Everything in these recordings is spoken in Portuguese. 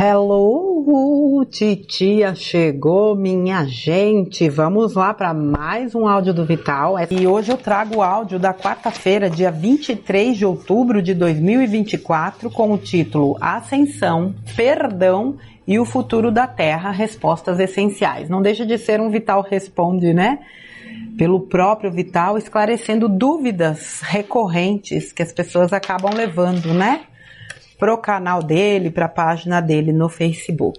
Hello, titia chegou, minha gente. Vamos lá para mais um áudio do Vital. E hoje eu trago o áudio da quarta-feira, dia 23 de outubro de 2024, com o título Ascensão, Perdão e o Futuro da Terra, Respostas Essenciais. Não deixa de ser um Vital Responde, né? Pelo próprio Vital, esclarecendo dúvidas recorrentes que as pessoas acabam levando, né? Pro canal dele, para a página dele no Facebook.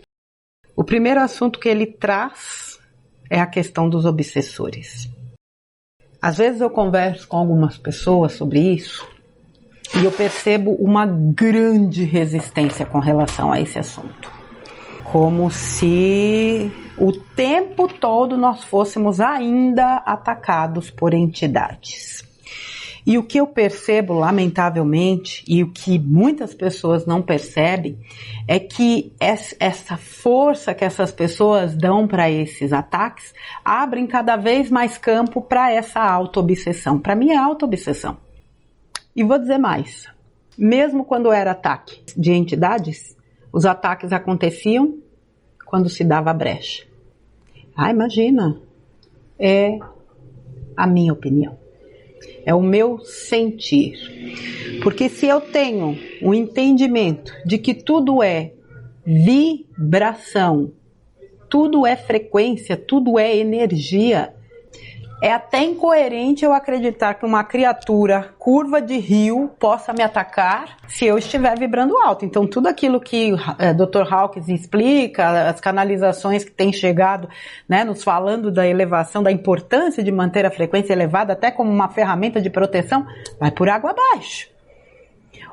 O primeiro assunto que ele traz é a questão dos obsessores. Às vezes eu converso com algumas pessoas sobre isso e eu percebo uma grande resistência com relação a esse assunto. Como se o tempo todo nós fôssemos ainda atacados por entidades. E o que eu percebo, lamentavelmente, e o que muitas pessoas não percebem, é que essa força que essas pessoas dão para esses ataques abrem cada vez mais campo para essa auto-obsessão. Para mim é auto-obsessão. E vou dizer mais. Mesmo quando era ataque de entidades, os ataques aconteciam quando se dava brecha. Ah, imagina. É a minha opinião. É o meu sentir. Porque se eu tenho um entendimento de que tudo é vibração, tudo é frequência, tudo é energia, é até incoerente eu acreditar que uma criatura curva de rio possa me atacar se eu estiver vibrando alto. Então tudo aquilo que Dr. Hawkins explica, as canalizações que têm chegado, né, nos falando da elevação, da importância de manter a frequência elevada até como uma ferramenta de proteção, vai por água abaixo.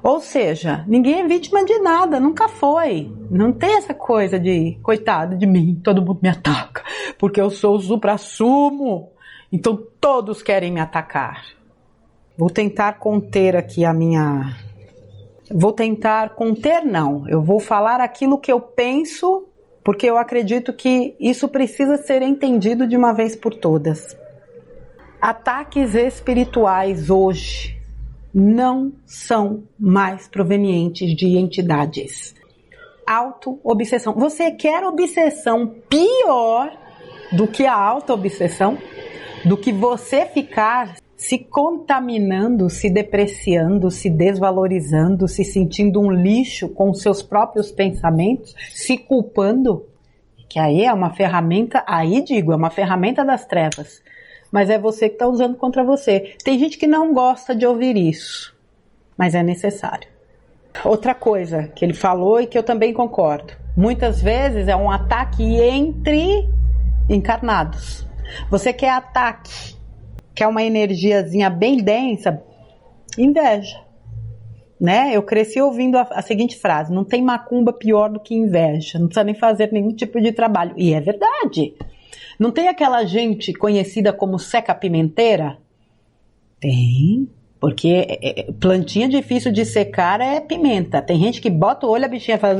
Ou seja, ninguém é vítima de nada, nunca foi. Não tem essa coisa de, coitado de mim, todo mundo me ataca, porque eu sou o suprassumo. Então todos querem me atacar. Vou tentar conter aqui a minha... Vou tentar conter, não. Eu vou falar aquilo que eu penso, porque eu acredito que isso precisa ser entendido de uma vez por todas. Ataques espirituais hoje não são mais provenientes de entidades. Auto-obsessão. Você quer obsessão pior do que a auto-obsessão? Do que você ficar se contaminando, se depreciando, se desvalorizando, se sentindo um lixo com os seus próprios pensamentos, se culpando, que aí é uma ferramenta, aí digo, é uma ferramenta das trevas, mas é você que está usando contra você. Tem gente que não gosta de ouvir isso, mas é necessário. Outra coisa que ele falou e que eu também concordo, muitas vezes é um ataque entre encarnados. Você quer ataque, quer uma energiazinha bem densa, inveja, né? Eu cresci ouvindo a seguinte frase, não tem macumba pior do que inveja, não precisa nem fazer nenhum tipo de trabalho, e é verdade. Não tem aquela gente conhecida como seca-pimenteira? Tem, porque plantinha difícil de secar é pimenta, tem gente que bota o olho, a bichinha fala,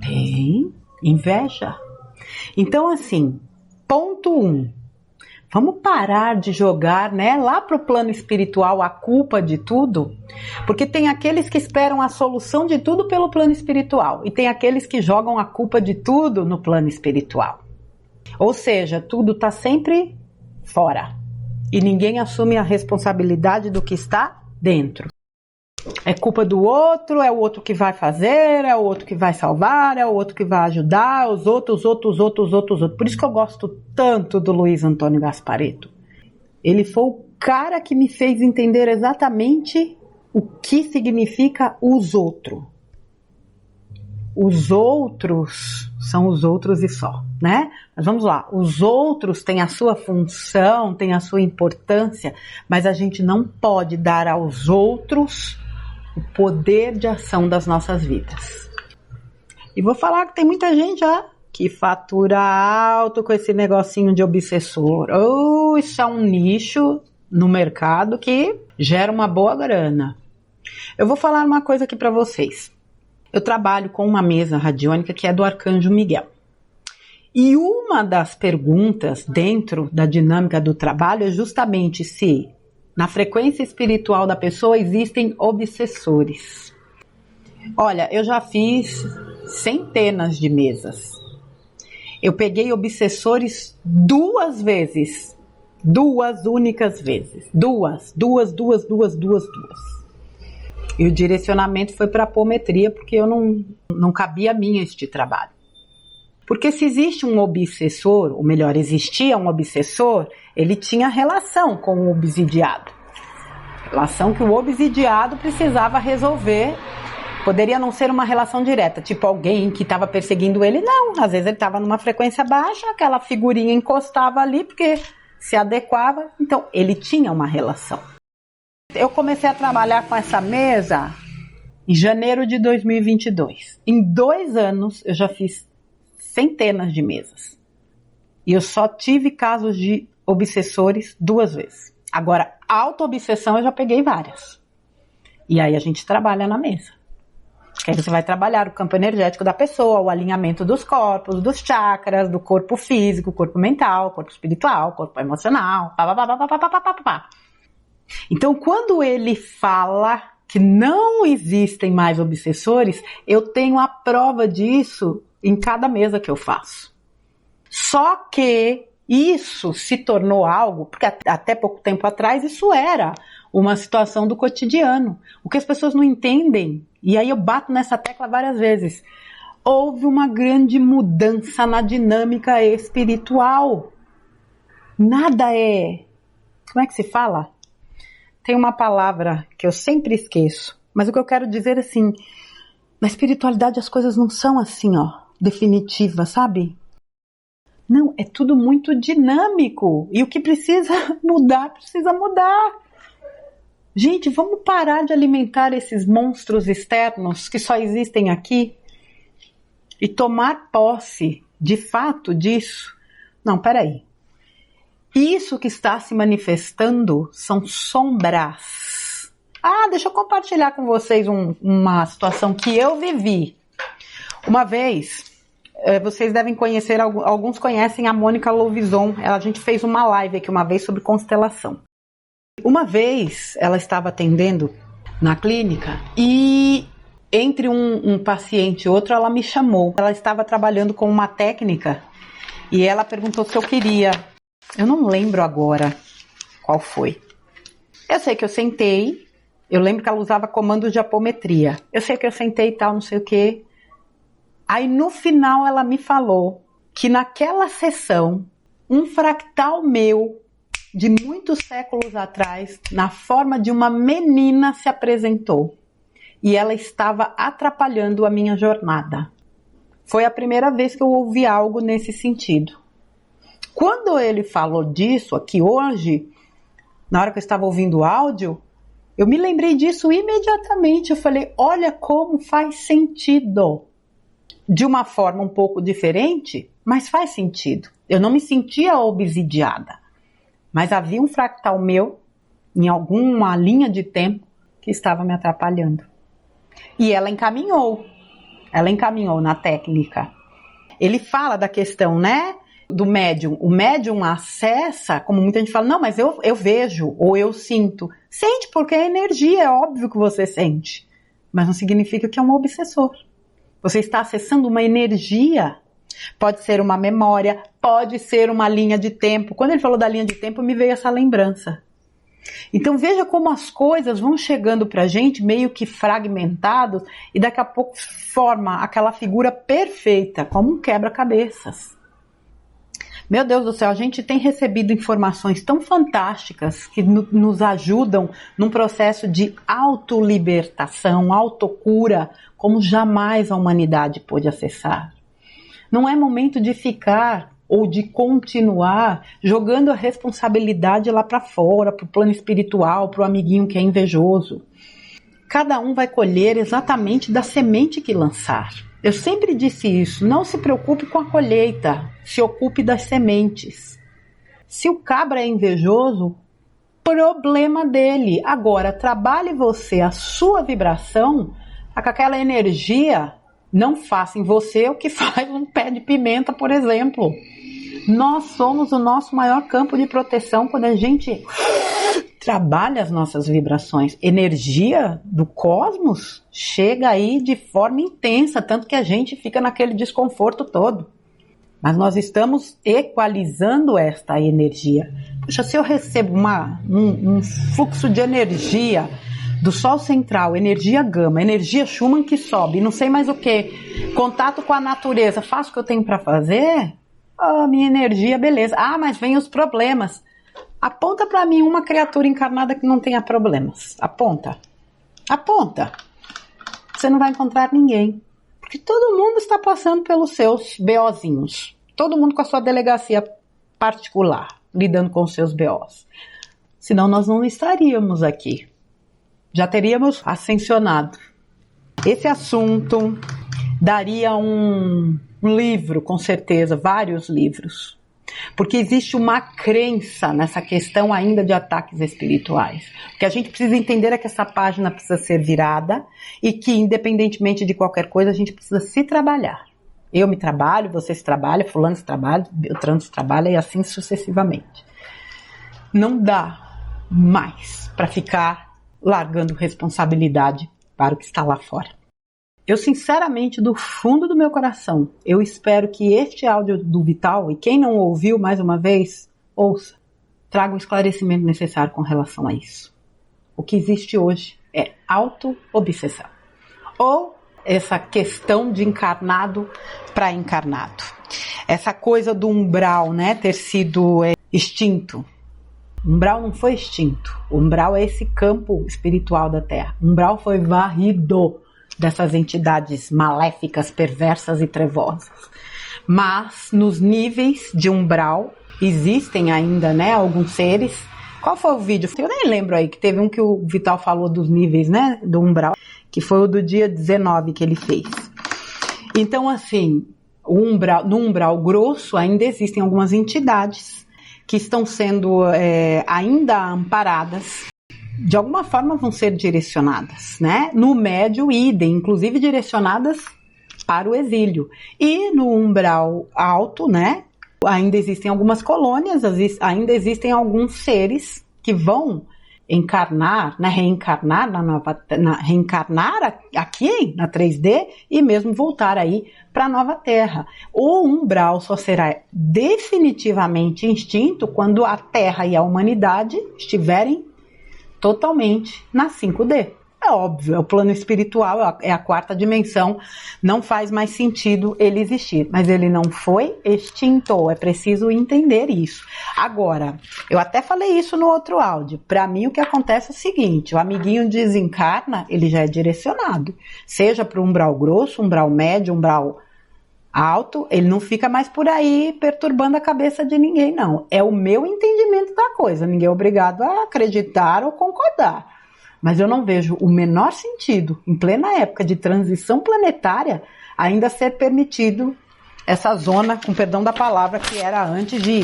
tem, inveja. Então assim, ponto 1, vamos parar de jogar, né, lá para o plano espiritual a culpa de tudo, porque tem aqueles que esperam a solução de tudo pelo plano espiritual e tem aqueles que jogam a culpa de tudo no plano espiritual. Ou seja, tudo está sempre fora e ninguém assume a responsabilidade do que está dentro. É culpa do outro, é o outro que vai fazer, é o outro que vai salvar, é o outro que vai ajudar, os outros. Por isso que eu gosto tanto do Luiz Antônio Gasparetto. Ele foi o cara que me fez entender exatamente o que significa os outros. Os outros são os outros e só, né? Mas vamos lá, os outros têm a sua função, têm a sua importância, mas a gente não pode dar aos outros o poder de ação das nossas vidas. E vou falar que tem muita gente que fatura alto com esse negocinho de obsessor. Isso é um nicho no mercado que gera uma boa grana. Eu vou falar uma coisa aqui para vocês. Eu trabalho com uma mesa radiônica que é do Arcanjo Miguel. E uma das perguntas dentro da dinâmica do trabalho é justamente se na frequência espiritual da pessoa existem obsessores. Olha, eu já fiz centenas de mesas. Eu peguei obsessores 2 vezes. 2 únicas vezes. Duas. E o direcionamento foi para apometria, porque eu não cabia a mim este trabalho. Porque se existe um obsessor, ou melhor, existia um obsessor, ele tinha relação com o obsidiado. Relação que o obsidiado precisava resolver. Poderia não ser uma relação direta, tipo alguém que estava perseguindo ele. Não, às vezes ele estava numa frequência baixa, aquela figurinha encostava ali porque se adequava. Então, ele tinha uma relação. Eu comecei a trabalhar com essa mesa em janeiro de 2022. Em 2 anos, eu já fiz centenas de mesas. E eu só tive casos de obsessores 2 vezes. Agora, auto-obsessão eu já peguei várias. E aí a gente trabalha na mesa. Aí você vai trabalhar o campo energético da pessoa, o alinhamento dos corpos, dos chakras, do corpo físico, corpo mental, corpo espiritual, corpo emocional. Então, quando ele fala que não existem mais obsessores, eu tenho a prova disso em cada mesa que eu faço. Só que isso se tornou algo, porque até pouco tempo atrás isso era uma situação do cotidiano. O que as pessoas não entendem, e aí eu bato nessa tecla várias vezes, houve uma grande mudança na dinâmica espiritual. Nada é... Como é que se fala? Tem uma palavra que eu sempre esqueço, mas o que eu quero dizer é assim, na espiritualidade as coisas não são assim, definitivas, sabe? Não, é tudo muito dinâmico, e o que precisa mudar. Gente, vamos parar de alimentar esses monstros externos que só existem aqui e tomar posse, de fato, disso. Não, peraí. Isso que está se manifestando são sombras. Deixa eu compartilhar com vocês uma situação que eu vivi. Uma vez, vocês devem conhecer, alguns conhecem a Mônica Louvison. A gente fez uma live aqui uma vez sobre constelação. Uma vez ela estava atendendo na clínica e entre um paciente e outro ela me chamou. Ela estava trabalhando com uma técnica e ela perguntou se eu queria. Eu não lembro agora qual foi. Eu sei que eu sentei, eu lembro que ela usava comandos de apometria. Eu sei que eu sentei e tal, não sei o quê. Aí no final ela me falou que naquela sessão, um fractal meu, de muitos séculos atrás, na forma de uma menina se apresentou. E ela estava atrapalhando a minha jornada. Foi a primeira vez que eu ouvi algo nesse sentido. Quando ele falou disso aqui hoje, na hora que eu estava ouvindo o áudio, eu me lembrei disso imediatamente. Eu falei, olha como faz sentido. De uma forma um pouco diferente, mas faz sentido. Eu não me sentia obsidiada, mas havia um fractal meu, em alguma linha de tempo, que estava me atrapalhando. E ela encaminhou na técnica. Ele fala da questão, né, do médium. O médium acessa, como muita gente fala, não, mas eu vejo ou eu sinto. Sente porque é energia, é óbvio que você sente. Mas não significa que é um obsessor. Você está acessando uma energia. Pode ser uma memória, pode ser uma linha de tempo. Quando ele falou da linha de tempo, me veio essa lembrança. Então veja como as coisas vão chegando pra gente meio que fragmentados e daqui a pouco forma aquela figura perfeita, como um quebra-cabeças. Meu Deus do céu, a gente tem recebido informações tão fantásticas que nos ajudam num processo de autolibertação, autocura, como jamais a humanidade pôde acessar. Não é momento de ficar ou de continuar jogando a responsabilidade lá para fora, para o plano espiritual, para o amiguinho que é invejoso. Cada um vai colher exatamente da semente que lançar. Eu sempre disse isso, não se preocupe com a colheita, se ocupe das sementes. Se o cabra é invejoso, problema dele. Agora, trabalhe você a sua vibração, para que aquela energia não faça em você o que faz um pé de pimenta, por exemplo. Nós somos o nosso maior campo de proteção quando a gente trabalha as nossas vibrações. Energia do cosmos chega aí de forma intensa, tanto que a gente fica naquele desconforto todo. Mas nós estamos equalizando esta energia. Poxa, se eu recebo um fluxo de energia do Sol central, energia gama, energia Schumann que sobe, não sei mais o que, contato com a natureza, faço o que eu tenho para fazer, minha energia, beleza. Mas vem os problemas. Aponta para mim uma criatura encarnada que não tenha problemas. Aponta. Você não vai encontrar ninguém. Porque todo mundo está passando pelos seus BOzinhos. Todo mundo com a sua delegacia particular, lidando com os seus BOs. Senão nós não estaríamos aqui. Já teríamos ascensionado. Esse assunto daria um livro, com certeza, vários livros. Porque existe uma crença nessa questão ainda de ataques espirituais. O que a gente precisa entender é que essa página precisa ser virada e que, independentemente de qualquer coisa, a gente precisa se trabalhar. Eu me trabalho, você se trabalha, fulano se trabalha, Beltrano se trabalha e assim sucessivamente. Não dá mais para ficar largando responsabilidade para o que está lá fora. Eu sinceramente, do fundo do meu coração, eu espero que este áudio do Vital, e quem não ouviu mais uma vez, ouça, traga o esclarecimento necessário com relação a isso. O que existe hoje é auto-obsessão. Ou essa questão de encarnado para encarnado. Essa coisa do umbral, né, ter sido extinto. O umbral não foi extinto. O umbral é esse campo espiritual da Terra. O umbral foi varrido dessas entidades maléficas, perversas e trevosas. Mas nos níveis de umbral existem ainda, né, alguns seres. Qual foi o vídeo? Eu nem lembro aí, que teve um que o Vital falou dos níveis, né, do umbral, que foi o do dia 19 que ele fez. Então, assim, no umbral grosso ainda existem algumas entidades que estão sendo ainda amparadas. De alguma forma vão ser direcionadas, né? No médio, idem, inclusive direcionadas para o exílio. E no umbral alto, né? Ainda existem algumas colônias, ainda existem alguns seres que vão encarnar, né? Reencarnar reencarnar aqui na 3D e mesmo voltar aí para a nova Terra. O umbral só será definitivamente extinto quando a Terra e a humanidade estiverem totalmente na 5D. É óbvio, é o plano espiritual, é a quarta dimensão, não faz mais sentido ele existir, mas ele não foi extinto, é preciso entender isso. Agora, eu até falei isso no outro áudio, para mim o que acontece é o seguinte, o amiguinho desencarna, ele já é direcionado, seja para o umbral grosso, umbral médio, umbral alto, ele não fica mais por aí perturbando a cabeça de ninguém, não. É o meu entendimento da coisa, ninguém é obrigado a acreditar ou concordar. Mas eu não vejo o menor sentido, em plena época de transição planetária, ainda ser permitido essa zona, com perdão da palavra, que era antes de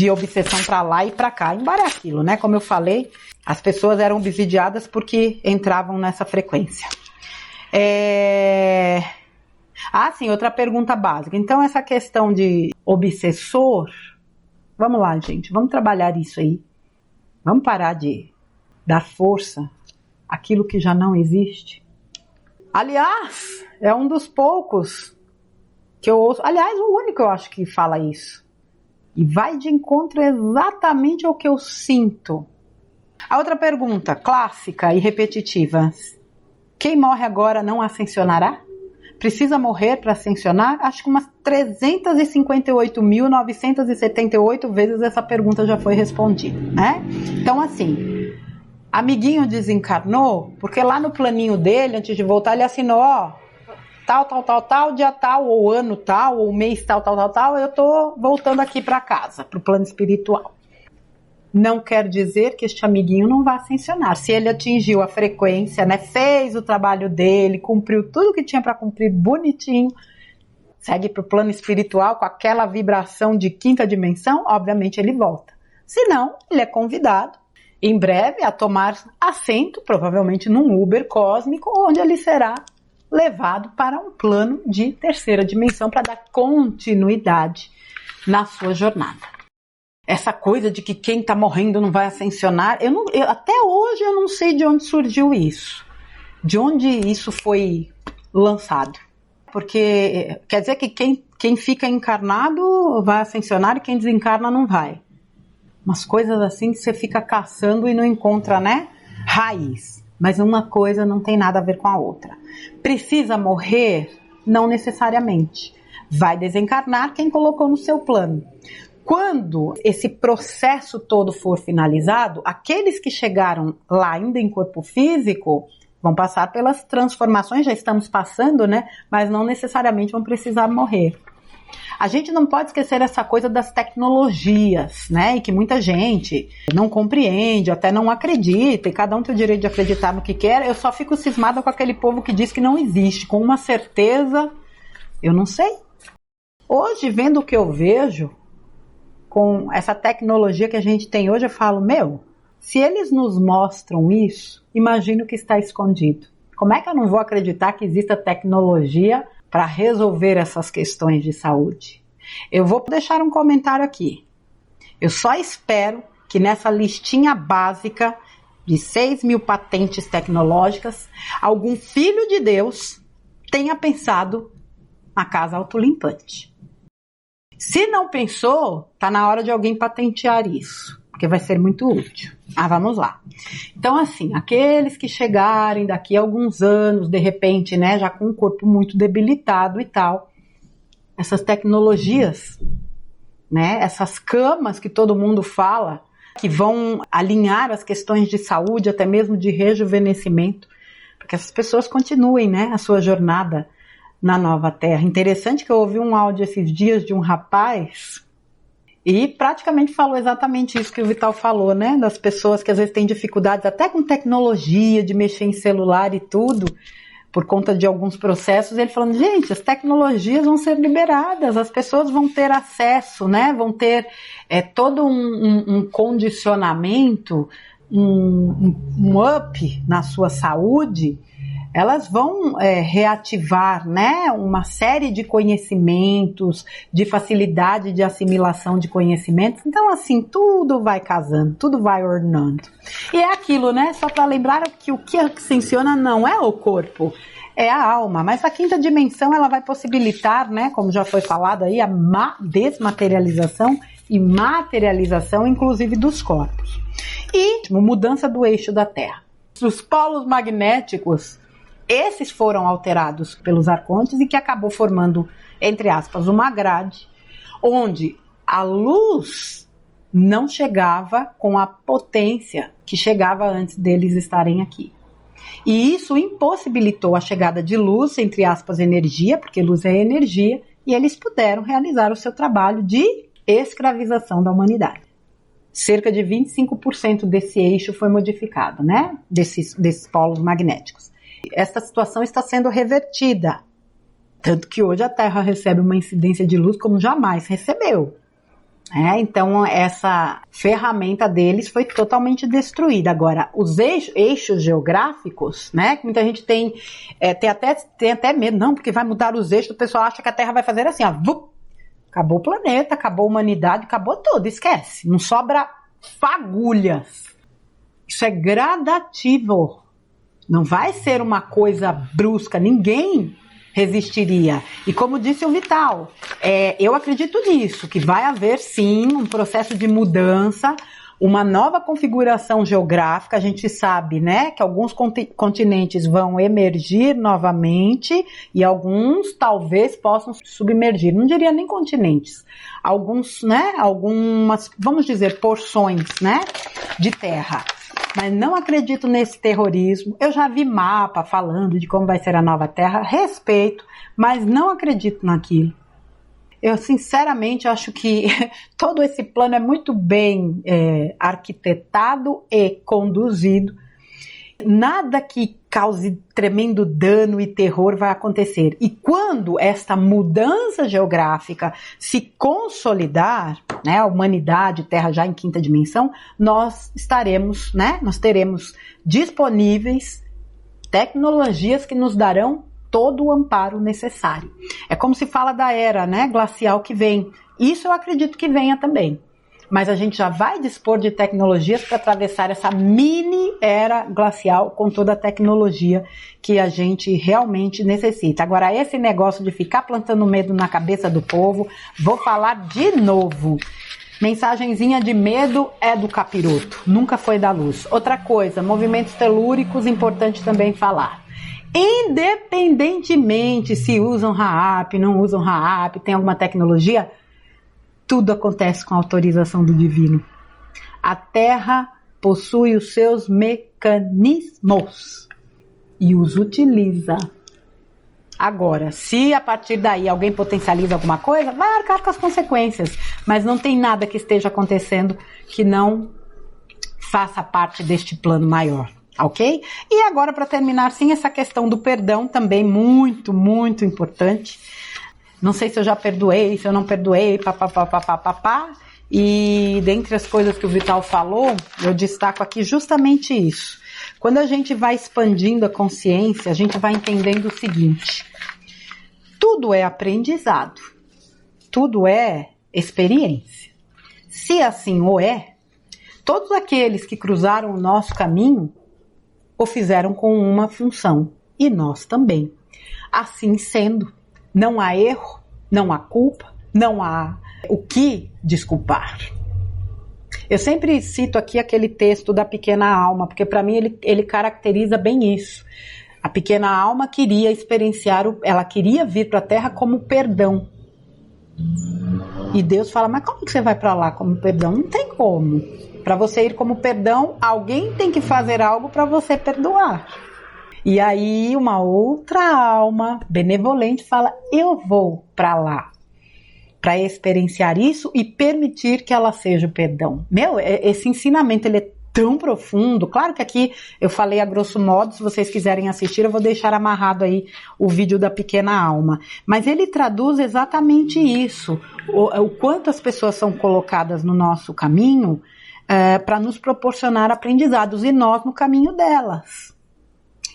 obsessão para lá e para cá. Embora é aquilo, né? Como eu falei, as pessoas eram obsidiadas porque entravam nessa frequência. Sim, outra pergunta básica. Então, essa questão de obsessor, vamos lá, gente, vamos trabalhar isso aí. Vamos parar de dar força àquilo que já não existe. Aliás, é um dos poucos que eu ouço, aliás, o único eu acho que fala isso. E vai de encontro exatamente ao que eu sinto. A outra pergunta, clássica e repetitiva. Quem morre agora não ascensionará? Precisa morrer para ascensionar? Acho que umas 358.978 vezes essa pergunta já foi respondida, né? Então, assim, amiguinho desencarnou, porque lá no planinho dele, antes de voltar, ele assinou, tal, dia tal, ou ano tal, ou mês tal, eu tô voltando aqui para casa, para o plano espiritual. Não quer dizer que este amiguinho não vá ascensionar. Se ele atingiu a frequência, né, fez o trabalho dele, cumpriu tudo que tinha para cumprir bonitinho, segue para o plano espiritual com aquela vibração de quinta dimensão, obviamente ele volta. Se não, ele é convidado em breve a tomar assento, provavelmente num Uber cósmico, onde ele será levado para um plano de terceira dimensão para dar continuidade na sua jornada. Essa coisa de que quem está morrendo não vai ascensionar, até hoje eu não sei de onde surgiu isso. De onde isso foi lançado. Porque quer dizer que quem fica encarnado vai ascensionar e quem desencarna não vai. Umas coisas assim que você fica caçando e não encontra, né? Raiz. Mas uma coisa não tem nada a ver com a outra. Precisa morrer? Não necessariamente. Vai desencarnar quem colocou no seu plano. Quando esse processo todo for finalizado, aqueles que chegaram lá ainda em corpo físico vão passar pelas transformações, já estamos passando, né? Mas não necessariamente vão precisar morrer. A gente não pode esquecer essa coisa das tecnologias, né? E que muita gente não compreende, até não acredita, e cada um tem o direito de acreditar no que quer. Eu só fico cismada com aquele povo que diz que não existe, com uma certeza, eu não sei. Hoje, vendo o que eu vejo, com essa tecnologia que a gente tem hoje, eu falo, se eles nos mostram isso, imagina o que está escondido. Como é que eu não vou acreditar que exista tecnologia para resolver essas questões de saúde? Eu vou deixar um comentário aqui. Eu só espero que nessa listinha básica de 6.000 patentes tecnológicas, algum filho de Deus tenha pensado na casa autolimpante. Se não pensou, tá na hora de alguém patentear isso, porque vai ser muito útil. Vamos lá. Então, assim, aqueles que chegarem daqui a alguns anos, de repente, né, já com o corpo muito debilitado e tal, essas tecnologias, né, essas camas que todo mundo fala, que vão alinhar as questões de saúde, até mesmo de rejuvenescimento, para que essas pessoas continuem, né, a sua jornada na nova terra. Interessante que eu ouvi um áudio esses dias de um rapaz e praticamente falou exatamente isso que o Vital falou, né? Das pessoas que às vezes têm dificuldades até com tecnologia, de mexer em celular e tudo, por conta de alguns processos. Ele falando, gente, as tecnologias vão ser liberadas, as pessoas vão ter acesso, né? Vão ter todo um condicionamento, um up na sua saúde. Elas vão reativar, né, uma série de conhecimentos, de facilidade de assimilação de conhecimentos. Então, assim, tudo vai casando, tudo vai ornando. E é aquilo, né, só para lembrar que o que ascensiona não é o corpo, é a alma. Mas a quinta dimensão, ela vai possibilitar, né, como já foi falado aí, a desmaterialização e materialização, inclusive, dos corpos. E mudança do eixo da Terra. Os polos magnéticos, esses foram alterados pelos arcontes e que acabou formando, entre aspas, uma grade, onde a luz não chegava com a potência que chegava antes deles estarem aqui. E isso impossibilitou a chegada de luz, entre aspas, energia, porque luz é energia, e eles puderam realizar o seu trabalho de escravização da humanidade. Cerca de 25% desse eixo foi modificado, né? Desses polos magnéticos. Esta situação está sendo revertida, tanto que hoje a Terra recebe uma incidência de luz como jamais recebeu. Então essa ferramenta deles foi totalmente destruída. Agora, os eixos geográficos, né, que muita gente tem até medo, não, porque vai mudar os eixos, o pessoal acha que a Terra vai fazer assim, acabou o planeta, acabou a humanidade, acabou tudo, esquece, não sobra fagulhas. Isso é gradativo. Não vai ser uma coisa brusca, ninguém resistiria. E como disse o Vital, eu acredito nisso, que vai haver sim um processo de mudança, uma nova configuração geográfica. A gente sabe, né, que alguns continentes vão emergir novamente e alguns talvez possam submergir. Não diria nem continentes. Alguns, né, algumas, vamos dizer, porções, né, de terra. Mas não acredito nesse terrorismo. Eu já vi mapa falando de como vai ser a nova Terra, respeito, mas não acredito naquilo. Eu sinceramente acho que todo esse plano é muito bem arquitetado e conduzido. Nada que cause tremendo dano e terror vai acontecer. E quando esta mudança geográfica se consolidar, né, a humanidade, Terra já em quinta dimensão, nós estaremos, né, nós teremos disponíveis tecnologias que nos darão todo o amparo necessário. É como se fala da era, né, glacial que vem. Isso eu acredito que venha também. Mas a gente já vai dispor de tecnologias para atravessar essa mini era glacial com toda a tecnologia que a gente realmente necessita. Agora, esse negócio de ficar plantando medo na cabeça do povo, vou falar de novo. Mensagenzinha de medo é do capiroto, nunca foi da luz. Outra coisa, movimentos telúricos, importante também falar. Independentemente se usam RAAP, não usam RAAP, tem alguma tecnologia, tudo acontece com a autorização do divino. A Terra possui os seus mecanismos e os utiliza. Agora, se a partir daí alguém potencializa alguma coisa, vai arcar com as consequências. Mas não tem nada que esteja acontecendo que não faça parte deste plano maior, ok? E agora, para terminar, sim, essa questão do perdão também muito, muito importante. Não sei se eu já perdoei, se eu não perdoei, papapá. E dentre as coisas que o Vital falou, eu destaco aqui justamente isso. Quando a gente vai expandindo a consciência, a gente vai entendendo o seguinte: tudo é aprendizado, tudo é experiência. Se assim o é, todos aqueles que cruzaram o nosso caminho o fizeram com uma função, e nós também. Assim sendo, não há erro, não há culpa, não há o que desculpar. Eu sempre cito aqui aquele texto da pequena alma, porque para mim ele caracteriza bem isso. A pequena alma queria experienciar, ela queria vir para a Terra como perdão. E Deus fala, mas como que você vai para lá como perdão? Não tem como. Para você ir como perdão, alguém tem que fazer algo para você perdoar. E aí uma outra alma benevolente fala, eu vou para lá, para experienciar isso e permitir que ela seja o perdão. Esse ensinamento ele é tão profundo. Claro que aqui eu falei a grosso modo, se vocês quiserem assistir, eu vou deixar amarrado aí o vídeo da pequena alma. Mas ele traduz exatamente isso, o quanto as pessoas são colocadas no nosso caminho para nos proporcionar aprendizados e nós no caminho delas.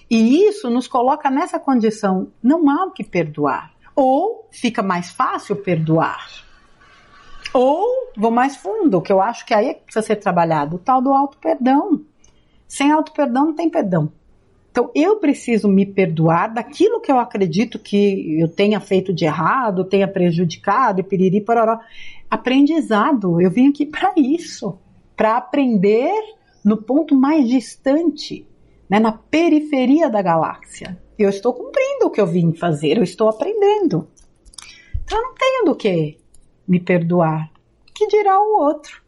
E isso nos coloca nessa condição, não há o que perdoar. Ou fica mais fácil perdoar. Ou vou mais fundo, que eu acho que aí é que precisa ser trabalhado, o tal do auto-perdão. Sem auto-perdão não tem perdão. Então eu preciso me perdoar daquilo que eu acredito que eu tenha feito de errado, tenha prejudicado, e piriri, pororó. Aprendizado, eu vim aqui para isso. Para aprender no ponto mais distante, né, na periferia da galáxia. Eu estou cumprindo o que eu vim fazer, eu estou aprendendo. Então eu não tenho do que me perdoar. Que dirá o outro,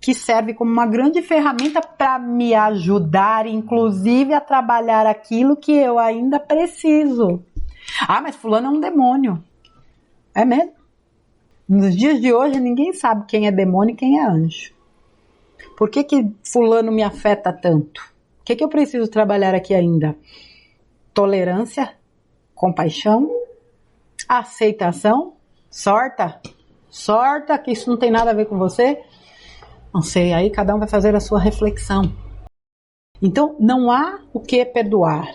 que serve como uma grande ferramenta para me ajudar, inclusive a trabalhar aquilo que eu ainda preciso. Ah, mas fulano é um demônio. É mesmo? Nos dias de hoje ninguém sabe quem é demônio e quem é anjo. Por que fulano me afeta tanto? O que eu preciso trabalhar aqui ainda? Tolerância, compaixão, aceitação, sorta, que isso não tem nada a ver com você. Não sei, aí cada um vai fazer a sua reflexão. Então, não há o que perdoar.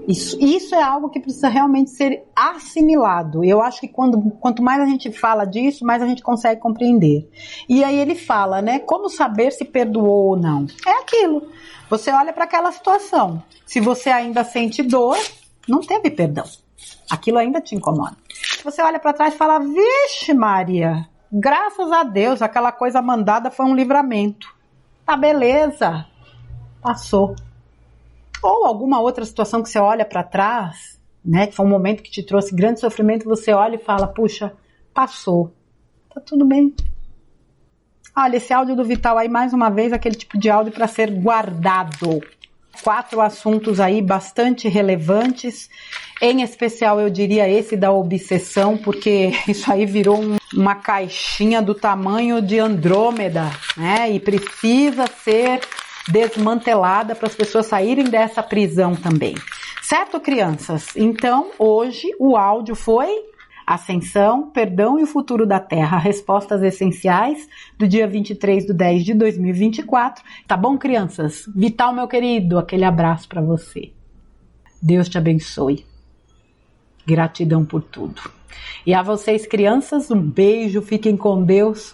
Isso é algo que precisa realmente ser assimilado. Eu acho que quanto mais a gente fala disso, mais a gente consegue compreender. E aí ele fala, né? Como saber se perdoou ou não? É aquilo. Você olha para aquela situação. Se você ainda sente dor, não teve perdão. Aquilo ainda te incomoda. Se você olha para trás e fala, vixe Maria, graças a Deus, aquela coisa mandada foi um livramento. Tá beleza, passou. Ou alguma outra situação que você olha para trás, né, que foi um momento que te trouxe grande sofrimento, você olha e fala, puxa, passou, tá tudo bem. Olha, esse áudio do Vital aí, mais uma vez, aquele tipo de áudio para ser guardado. 4 assuntos aí bastante relevantes, em especial eu diria esse da obsessão, porque isso aí virou uma caixinha do tamanho de Andrômeda, né, e precisa ser desmantelada para as pessoas saírem dessa prisão também. Certo, crianças? Então, hoje o áudio foi Ascensão, Perdão e o Futuro da Terra, respostas essenciais do dia 23/10/2024. Tá bom, crianças? Vital, meu querido, aquele abraço para você. Deus te abençoe. Gratidão por tudo. E a vocês, crianças, um beijo, fiquem com Deus.